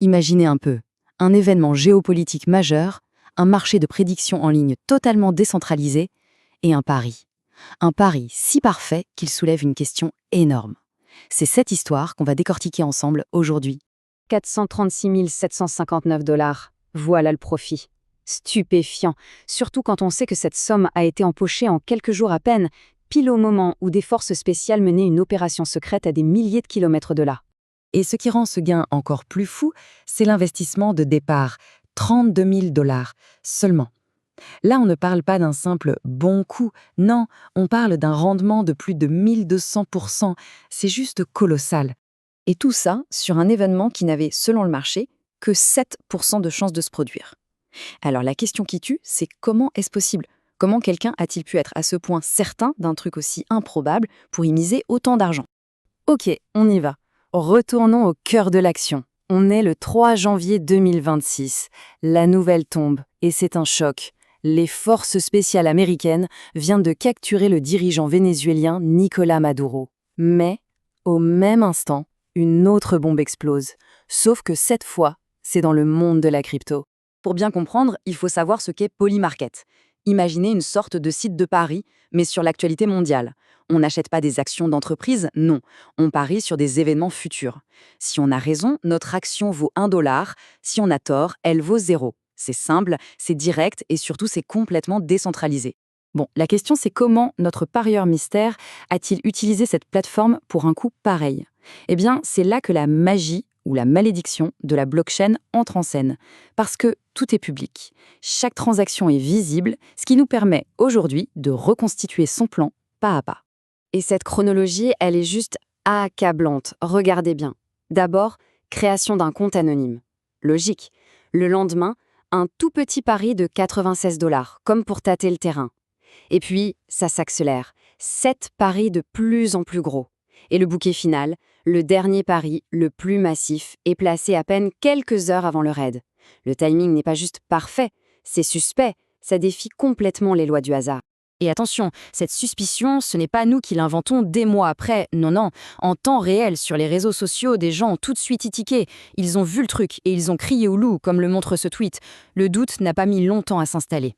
Imaginez un peu, un événement géopolitique majeur, un marché de prédiction en ligne totalement décentralisé et un pari. Un pari si parfait qu'il soulève une question énorme. C'est cette histoire qu'on va décortiquer ensemble aujourd'hui. 436 759 $. Voilà le profit. Stupéfiant, surtout quand on sait que cette somme a été empochée en quelques jours à peine, pile au moment où des forces spéciales menaient une opération secrète à des milliers de kilomètres de là. Et ce qui rend ce gain encore plus fou, c'est l'investissement de départ, 32 000 $ seulement. Là, on ne parle pas d'un simple bon coup, non, on parle d'un rendement de plus de 1200%. C'est juste colossal. Et tout ça sur un événement qui n'avait, selon le marché, que 7% de chances de se produire. Alors la question qui tue, c'est comment est-ce possible? Comment quelqu'un a-t-il pu être à ce point certain d'un truc aussi improbable pour y miser autant d'argent? Ok, on y va. Retournons au cœur de l'action. On est le 3 janvier 2026. La nouvelle tombe, et c'est un choc. Les forces spéciales américaines viennent de capturer le dirigeant vénézuélien Nicolás Maduro. Mais, au même instant, une autre bombe explose. Sauf que cette fois, c'est dans le monde de la crypto. Pour bien comprendre, il faut savoir ce qu'est Polymarket. Imaginez une sorte de site de paris, mais sur l'actualité mondiale. On n'achète pas des actions d'entreprise, non. On parie sur des événements futurs. Si on a raison, notre action vaut 1 $. Si on a tort, elle vaut 0. C'est simple, c'est direct et surtout c'est complètement décentralisé. Bon, la question c'est comment notre parieur mystère a-t-il utilisé cette plateforme pour un coup pareil? Eh bien, c'est là que la magie ou la malédiction de la blockchain entre en scène. Parce que tout est public. Chaque transaction est visible, ce qui nous permet aujourd'hui de reconstituer son plan pas à pas. Et cette chronologie, elle est juste accablante. Regardez bien. D'abord, création d'un compte anonyme. Logique. Le lendemain, un tout petit pari de 96 $, comme pour tâter le terrain. Et puis, ça s'accélère. 7 paris de plus en plus gros. Et le bouquet final, le dernier pari, le plus massif, est placé à peine quelques heures avant le raid. Le timing n'est pas juste parfait, c'est suspect, ça défie complètement les lois du hasard. Et attention, cette suspicion, ce n'est pas nous qui l'inventons des mois après, non, non. En temps réel, sur les réseaux sociaux, des gens ont tout de suite tiqué. Ils ont vu le truc et ils ont crié au loup, comme le montre ce tweet. Le doute n'a pas mis longtemps à s'installer.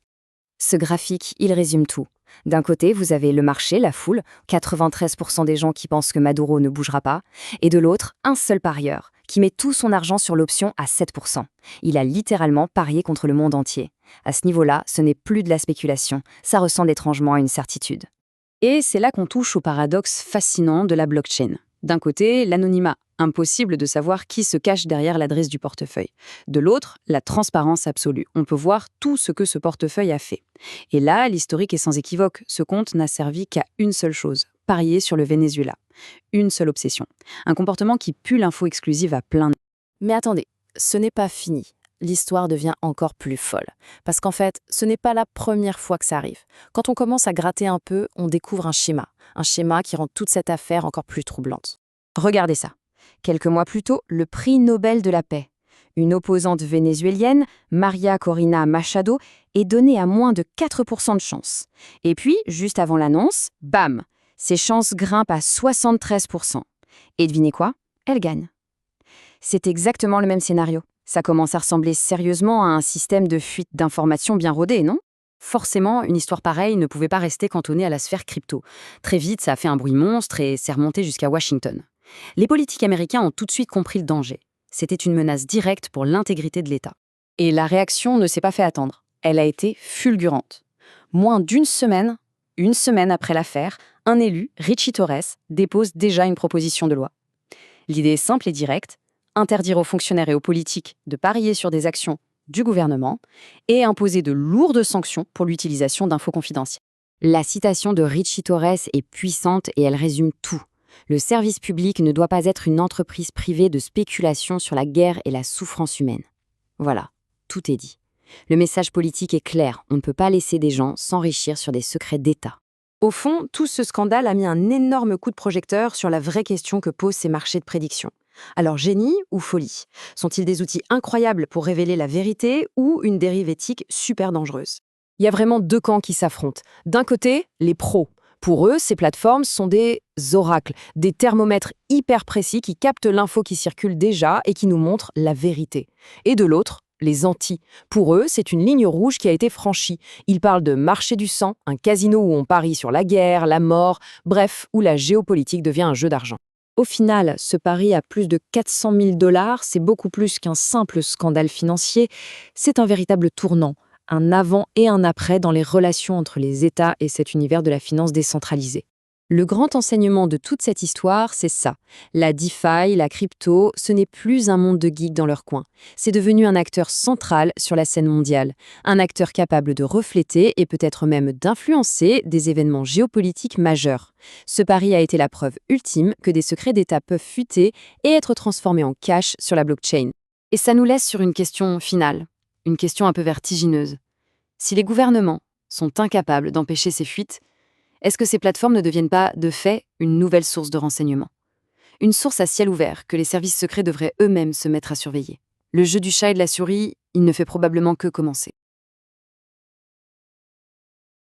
Ce graphique, il résume tout. D'un côté, vous avez le marché, la foule, 93% des gens qui pensent que Maduro ne bougera pas, et de l'autre, un seul parieur, qui met tout son argent sur l'option à 7%. Il a littéralement parié contre le monde entier. À ce niveau-là, ce n'est plus de la spéculation, ça ressemble étrangement à une certitude. Et c'est là qu'on touche au paradoxe fascinant de la blockchain. D'un côté, l'anonymat, impossible de savoir qui se cache derrière l'adresse du portefeuille. De l'autre, la transparence absolue. On peut voir tout ce que ce portefeuille a fait. Et là, l'historique est sans équivoque. Ce compte n'a servi qu'à une seule chose, parier sur le Venezuela. Une seule obsession. Un comportement qui pue l'info exclusive à plein. Mais attendez, ce n'est pas fini. L'histoire devient encore plus folle. Parce qu'en fait, ce n'est pas la première fois que ça arrive. Quand on commence à gratter un peu, on découvre un schéma qui rend toute cette affaire encore plus troublante. Regardez ça. Quelques mois plus tôt, le prix Nobel de la paix. Une opposante vénézuélienne, Maria Corina Machado, est donnée à moins de 4% de chance. Et puis, juste avant l'annonce, bam, ses chances grimpent à 73%. Et devinez quoi? Elle gagne. C'est exactement le même scénario. Ça commence à ressembler sérieusement à un système de fuite d'informations bien rodé, non? Forcément, une histoire pareille ne pouvait pas rester cantonnée à la sphère crypto. Très vite, ça a fait un bruit monstre et s'est remonté jusqu'à Washington. Les politiques américains ont tout de suite compris le danger. C'était une menace directe pour l'intégrité de l'État. Et la réaction ne s'est pas fait attendre. Elle a été fulgurante. Moins d'une semaine après l'affaire, un élu, Richie Torres, dépose déjà une proposition de loi. L'idée est simple et directe, interdire aux fonctionnaires et aux politiques de parier sur des actions du gouvernement et imposer de lourdes sanctions pour l'utilisation d'infos confidentielles. La citation de Richie Torres est puissante et elle résume tout. Le service public ne doit pas être une entreprise privée de spéculation sur la guerre et la souffrance humaine. Voilà, tout est dit. Le message politique est clair, on ne peut pas laisser des gens s'enrichir sur des secrets d'État. Au fond, tout ce scandale a mis un énorme coup de projecteur sur la vraie question que posent ces marchés de prédiction. Alors génie ou folie? Sont-ils des outils incroyables pour révéler la vérité ou une dérive éthique super dangereuse? Il y a vraiment deux camps qui s'affrontent. D'un côté, les pros. Pour eux, ces plateformes sont des oracles, des thermomètres hyper précis qui captent l'info qui circule déjà et qui nous montrent la vérité. Et de l'autre, les anti. Pour eux, c'est une ligne rouge qui a été franchie. Ils parlent de marché du sang, un casino où on parie sur la guerre, la mort, bref, où la géopolitique devient un jeu d'argent. Au final, ce pari à plus de 400 000 $, c'est beaucoup plus qu'un simple scandale financier. C'est un véritable tournant, un avant et un après dans les relations entre les États et cet univers de la finance décentralisée. Le grand enseignement de toute cette histoire, c'est ça. La DeFi, la crypto, ce n'est plus un monde de geeks dans leur coin. C'est devenu un acteur central sur la scène mondiale. Un acteur capable de refléter et peut-être même d'influencer des événements géopolitiques majeurs. Ce pari a été la preuve ultime que des secrets d'État peuvent fuiter et être transformés en cash sur la blockchain. Et ça nous laisse sur une question finale, une question un peu vertigineuse. Si les gouvernements sont incapables d'empêcher ces fuites, est-ce que ces plateformes ne deviennent pas, de fait, une nouvelle source de renseignement? Une source à ciel ouvert que les services secrets devraient eux-mêmes se mettre à surveiller. Le jeu du chat et de la souris, il ne fait probablement que commencer.